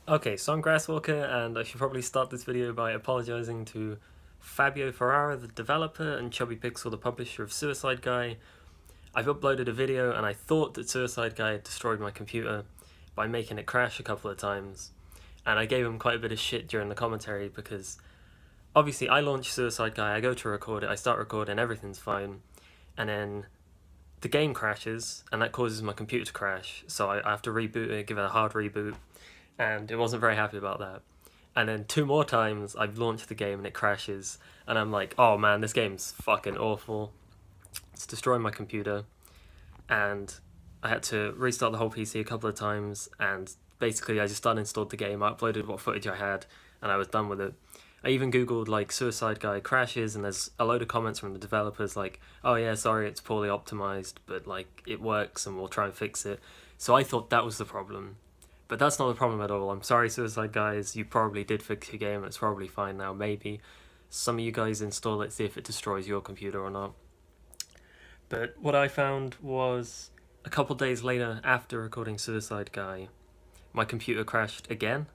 Okay, so I'm Grasswalker, and I should probably start this video by apologizing to Fabio Ferrara, the developer, and Chubby Pixel, the publisher of Suicide Guy. I've uploaded a video, and I thought that Suicide Guy had destroyed my computer by making it crash a couple of times. And I gave him quite a bit of shit during the commentary because obviously I launch Suicide Guy, I go to record it, I start recording, everything's fine, and then the game crashes, and that causes my computer to crash, so I have to reboot it, give it a hard reboot, and it wasn't very happy about that. And then two more times I've launched the game and it crashes, and I'm like, oh man, this game's fucking awful. It's destroying my computer, and I had to restart the whole PC a couple of times, and basically I just uninstalled the game, I uploaded what footage I had, and I was done with it. I even googled like Suicide Guy crashes, and there's a load of comments from the developers like, "Oh yeah, sorry, it's poorly optimized, but like it works, and we'll try and fix it." So I thought that was the problem, but that's not the problem at all. I'm sorry, Suicide Guys. You probably did fix your game. It's probably fine now. Maybe some of you guys install it, see if it destroys your computer or not. But what I found was a couple days later, after recording Suicide Guy, my computer crashed again.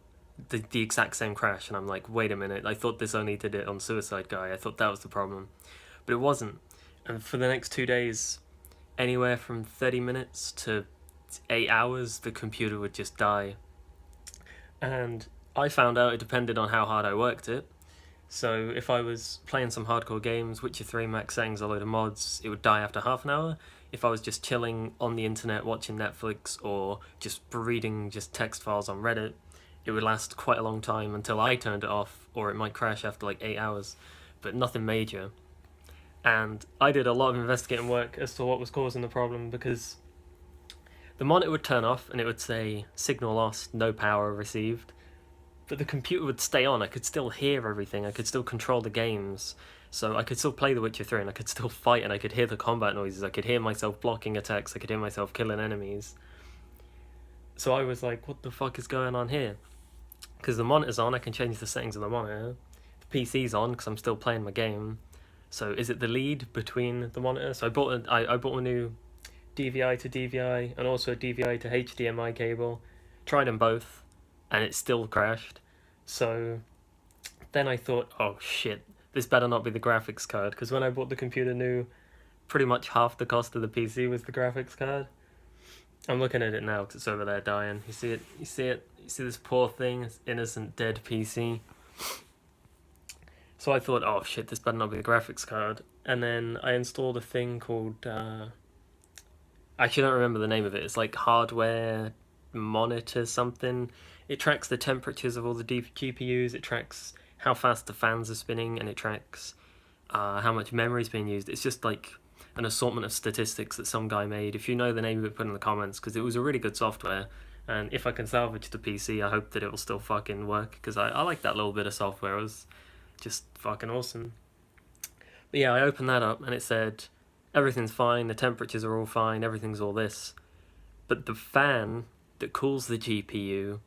The exact same crash, and I'm like, wait a minute. I thought this only did it on Suicide Guy. I thought that was the problem, but it wasn't. And for the next 2 days, anywhere from 30 minutes to 8 hours, the computer would just die. And I found out it depended on how hard I worked it. So if I was playing some hardcore games, Witcher 3 max settings, a load of mods, it would die after half an hour. If I was just chilling on the internet watching Netflix or just reading just text files on Reddit, it would last quite a long time until I turned it off, or it might crash after like 8 hours, but nothing major. And I did a lot of investigating work as to what was causing the problem because the monitor would turn off and it would say signal lost, no power received, but the computer would stay on. I could still hear everything. I could still control the games. So I could still play The Witcher 3 and I could still fight and I could hear the combat noises. I could hear myself blocking attacks. I could hear myself killing enemies. So I was like, what the fuck is going on here? Because the monitor's on, I can change the settings of the monitor. The PC's on because I'm still playing my game. So is it the lead between the monitor? So I bought a new DVI to DVI and also a DVI to HDMI cable. Tried them both, and it still crashed. So then I thought, oh shit, this better not be the graphics card, because when I bought the computer new, pretty much half the cost of the PC was the graphics card. I'm looking at it now because it's over there dying. You see it? You see it? You see this poor thing, this innocent dead PC? So I thought, oh shit, this better not be the graphics card. And then I installed a thing called, I actually don't remember the name of it. It's like hardware monitor something. It tracks the temperatures of all the GPUs. It tracks how fast the fans are spinning, and it tracks how much memory is being used. It's just like an assortment of statistics that some guy made. If you know the name of it, put in the comments because it was a really good software. And if I can salvage the PC, I hope that it will still fucking work because I like that little bit of software. It was just fucking awesome. But yeah, I opened that up and it said everything's fine, the temperatures are all fine, everything's all this. But the fan that cools the GPU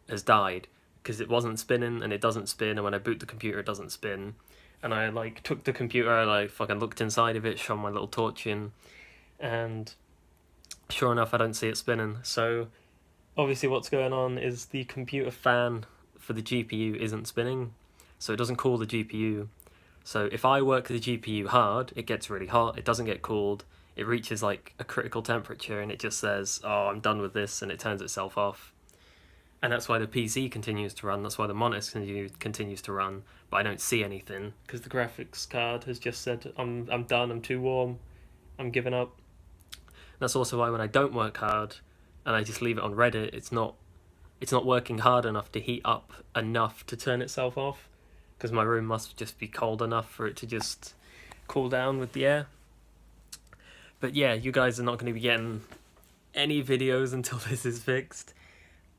has died because it wasn't spinning and it doesn't spin, and when I boot the computer it doesn't spin. And I like took the computer, I like fucking looked inside of it, shone my little torch in, and sure enough I don't see it spinning. So obviously what's going on is the computer fan for the GPU isn't spinning, so it doesn't cool the GPU. So if I work the GPU hard, it gets really hot, it doesn't get cooled, it reaches like a critical temperature and it just says, oh, I'm done with this, and it turns itself off. And that's why the PC continues to run, that's why the monitor continues to run, but I don't see anything because the graphics card has just said, I'm done, I'm too warm, I'm giving up. That's also why when I don't work hard and I just leave it on Reddit, it's not working hard enough to heat up enough to turn itself off because my room must just be cold enough for it to just cool down with the air. But yeah, you guys are not going to be getting any videos until this is fixed.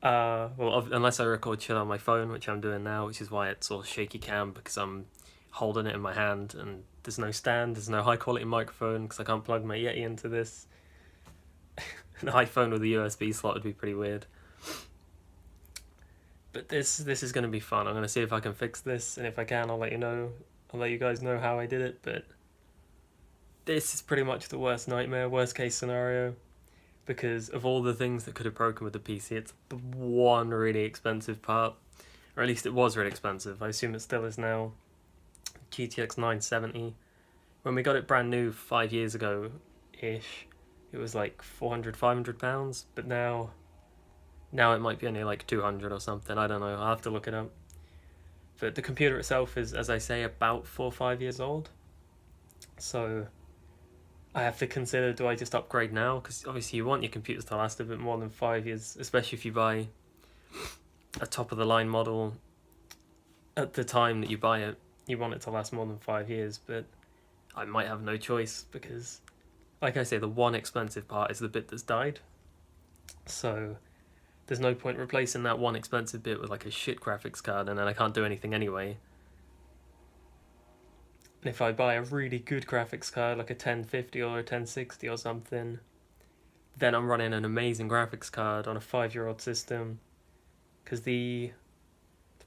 Well, unless I record shit on my phone, which I'm doing now, which is why it's all shaky cam because I'm holding it in my hand and there's no stand, there's no high quality microphone because I can't plug my Yeti into this. An iPhone with a USB slot would be pretty weird. But this is going to be fun. I'm going to see if I can fix this, and if I can, I'll let you know. I'll let you guys know how I did it. But this is pretty much the worst nightmare, worst case scenario. because of all the things that could have broken with the PC, it's the one really expensive part, or at least it was really expensive. I assume it still is now. GTX 970. When we got it brand new 5 years ago ish, it was like 400, £500, but now it might be only like 200 or something. I don't know. I'll have to look it up. But the computer itself is, as I say, about 4 or 5 years old. So I have to consider, do I just upgrade now? Because obviously you want your computers to last a bit more than 5 years, especially if you buy a top of the line model at the time that you buy it. You want it to last more than 5 years, but I might have no choice because, like I say, the one expensive part is the bit that's died. So there's no point replacing that one expensive bit with like a shit graphics card, and then I can't do anything anyway. And if I buy a really good graphics card, like a 1050 or a 1060 or something, then I'm running an amazing graphics card on a 5-year-old system, because the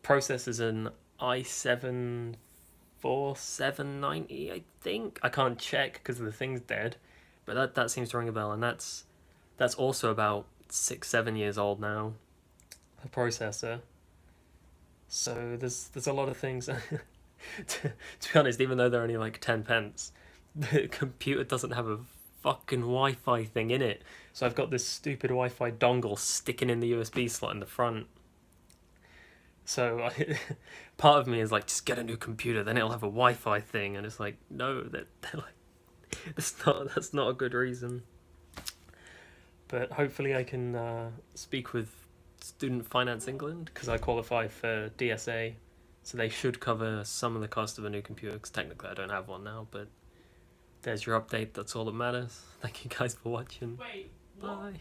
processor's an i7 4790, I think. I can't check because the thing's dead, but that seems to ring a bell, and that's also about 6-7 years old now, the processor. So there's a lot of things. to be honest, even though they're only like 10 pence, the computer doesn't have a fucking Wi-Fi thing in it. So I've got this stupid Wi-Fi dongle sticking in the USB slot in the front. So part of me is like, just get a new computer, then it'll have a Wi-Fi thing, and it's like, no, they're like, that's not a good reason. But hopefully I can speak with Student Finance England, because I qualify for DSA, so they should cover some of the cost of a new computer, because technically I don't have one now, but there's your update. That's all that matters. Thank you guys for watching. Wait, Bye.